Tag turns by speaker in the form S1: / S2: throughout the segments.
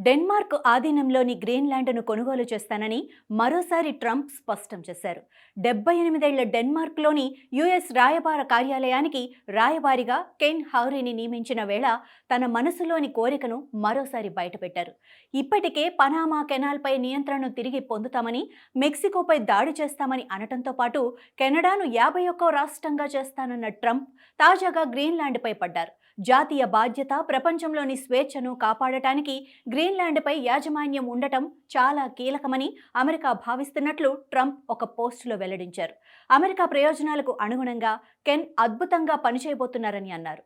S1: Denmark ఆధీనంలోని గ్రీన్లాండ్ను కొనుగోలు చేస్తానని మరోసారి ట్రంప్ స్పష్టం చేశారు. 78 ఏళ్ల డెన్మార్క్లోని యుఎస్ రాయబార కార్యాలయానికి రాయబారిగా కెన్ హౌరీని నియమించిన వేళ తన మనసులోని కోరికను మరోసారి బయటపెట్టారు. ఇప్పటికే పనామా కెనాల్పై నియంత్రణను తిరిగి పొందుతామని, మెక్సికోపై దాడి చేస్తామని అనటంతో పాటు కెనడాను 51వ రాష్ట్రంగా చేస్తానన్న ట్రంప్ తాజాగా గ్రీన్లాండ్పై పడ్డారు. జాతీయ బాధ్యత, ప్రపంచంలోని స్వేచ్ఛను కాపాడటానికి గ్రీన్లాండ్పై యాజమాన్యం ఉండటం చాలా కీలకమని అమెరికా భావిస్తున్నట్లు ట్రంప్ ఒక పోస్టులో వెల్లడించారు. అమెరికా ప్రయోజనాలకు అనుగుణంగా కెన్ అద్భుతంగా పనిచేయబోతున్నారని అన్నారు.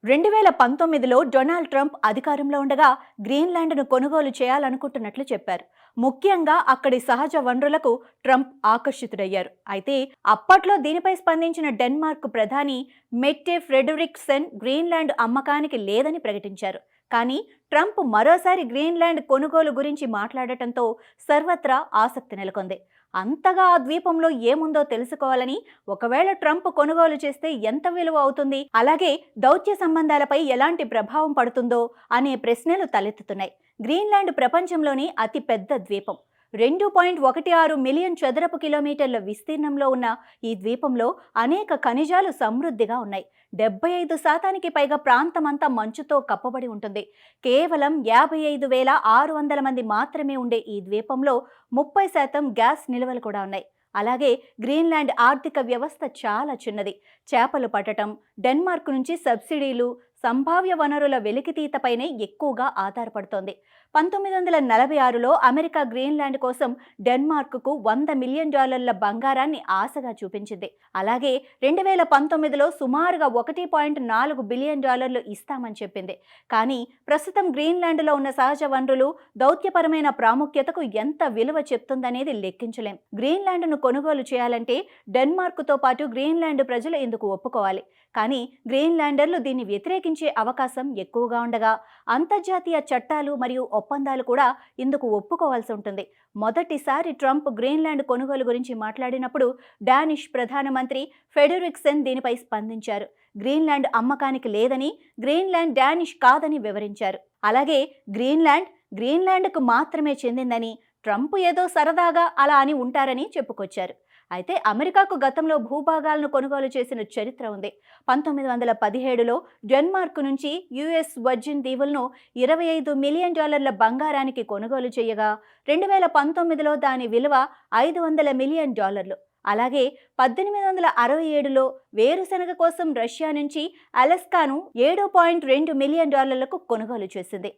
S1: 2019లో డొనాల్డ్ ట్రంప్ అధికారంలో ఉండగా గ్రీన్లాండ్ను కొనుగోలు చేయాలనుకుంటున్నట్లు చెప్పారు. ముఖ్యంగా అక్కడి సహజ వనరులకు ట్రంప్ ఆకర్షితుడయ్యారు. అయితే అప్పట్లో దీనిపై స్పందించిన డెన్మార్క్ ప్రధాని మెట్టే ఫ్రెడరిక్సెన్ గ్రీన్లాండ్ అమ్మకానికి లేదని ప్రకటించారు. కానీ ట్రంప్ మరోసారి గ్రీన్లాండ్ కొనుగోలు గురించి మాట్లాడటంతో సర్వత్రా ఆసక్తి నెలకొంది. అంతగా ఆ ద్వీపంలో ఏముందో తెలుసుకోవాలని, ఒకవేళ ట్రంప్ కొనుగోలు చేస్తే ఎంత విలువ అవుతుంది, అలాగే దౌత్య సంబంధాలపై ఎలాంటి ప్రభావం పడుతుందో అనే ప్రశ్నలు తలెత్తుతున్నాయి. గ్రీన్లాండ్ ప్రపంచంలోని అతి పెద్ద ద్వీపం. 2.16 మిలియన్ చదరపు కిలోమీటర్ల విస్తీర్ణంలో ఉన్న ఈ ద్వీపంలో అనేక ఖనిజాలు సమృద్ధిగా ఉన్నాయి. 75% పైగా ప్రాంతమంతా మంచుతో కప్పబడి ఉంటుంది. కేవలం 55,600 మంది మాత్రమే ఉండే ఈ ద్వీపంలో 30% గ్యాస్ నిల్వలు కూడా ఉన్నాయి. అలాగే గ్రీన్లాండ్ ఆర్థిక వ్యవస్థ చాలా చిన్నది. చేపలు పట్టడం, డెన్మార్క్ నుంచి సబ్సిడీలు, సంభావ్య వనరుల వెలికితీతపైనే ఎక్కువగా ఆధారపడుతోంది. 1946లో అమెరికా గ్రీన్లాండ్ కోసం డెన్మార్క్కు $100 మిలియన్ బంగారాన్ని ఆశగా చూపించింది. అలాగే 2019లో సుమారుగా $1.4 బిలియన్ ఇస్తామని చెప్పింది. కానీ ప్రస్తుతం గ్రీన్లాండ్లో ఉన్న సహజ వనరులు దౌత్యపరమైన ప్రాముఖ్యతకు ఎంత విలువ చెప్తుందనేది లెక్కించలేం. గ్రీన్లాండ్ను కొనుగోలు చేయాలంటే డెన్మార్క్తో పాటు గ్రీన్లాండ్ ప్రజలు ఇందుకు ఒప్పుకోవాలి. కానీ గ్రీన్లాండర్లు దీన్ని వ్యతిరేకించే అవకాశం ఎక్కువగా ఉండగా అంతర్జాతీయ చట్టాలు మరియు ఒప్పందాలు కూడా ఇందుకు ఒప్పుకోవాల్సి ఉంటుంది. మొదటిసారి ట్రంప్ గ్రీన్లాండ్ కొనుగోలు గురించి మాట్లాడినప్పుడు డానిష్ ప్రధానమంత్రి ఫ్రెడరిక్సెన్ దీనిపై స్పందించారు. గ్రీన్లాండ్ అమ్మకానికి లేదని, గ్రీన్లాండ్ డానిష్ కాదని వివరించారు. అలాగే గ్రీన్లాండ్కు మాత్రమే చెందిందని, ట్రంప్ ఏదో సరదాగా అలా అని ఉంటారని చెప్పుకొచ్చారు. అయితే అమెరికాకు గతంలో భూభాగాలను కొనుగోలు చేసిన చరిత్ర ఉంది. 1917లో డెన్మార్క్ నుంచి యుఎస్ వర్జిన్ దీవులను $25 మిలియన్ బంగారానికి కొనుగోలు చేయగా 2019లో దాని విలువ $500 మిలియన్. అలాగే 1867లో వేరుశనగ కోసం రష్యా నుంచి అలస్కాను $7.2 మిలియన్ కొనుగోలు చేసింది.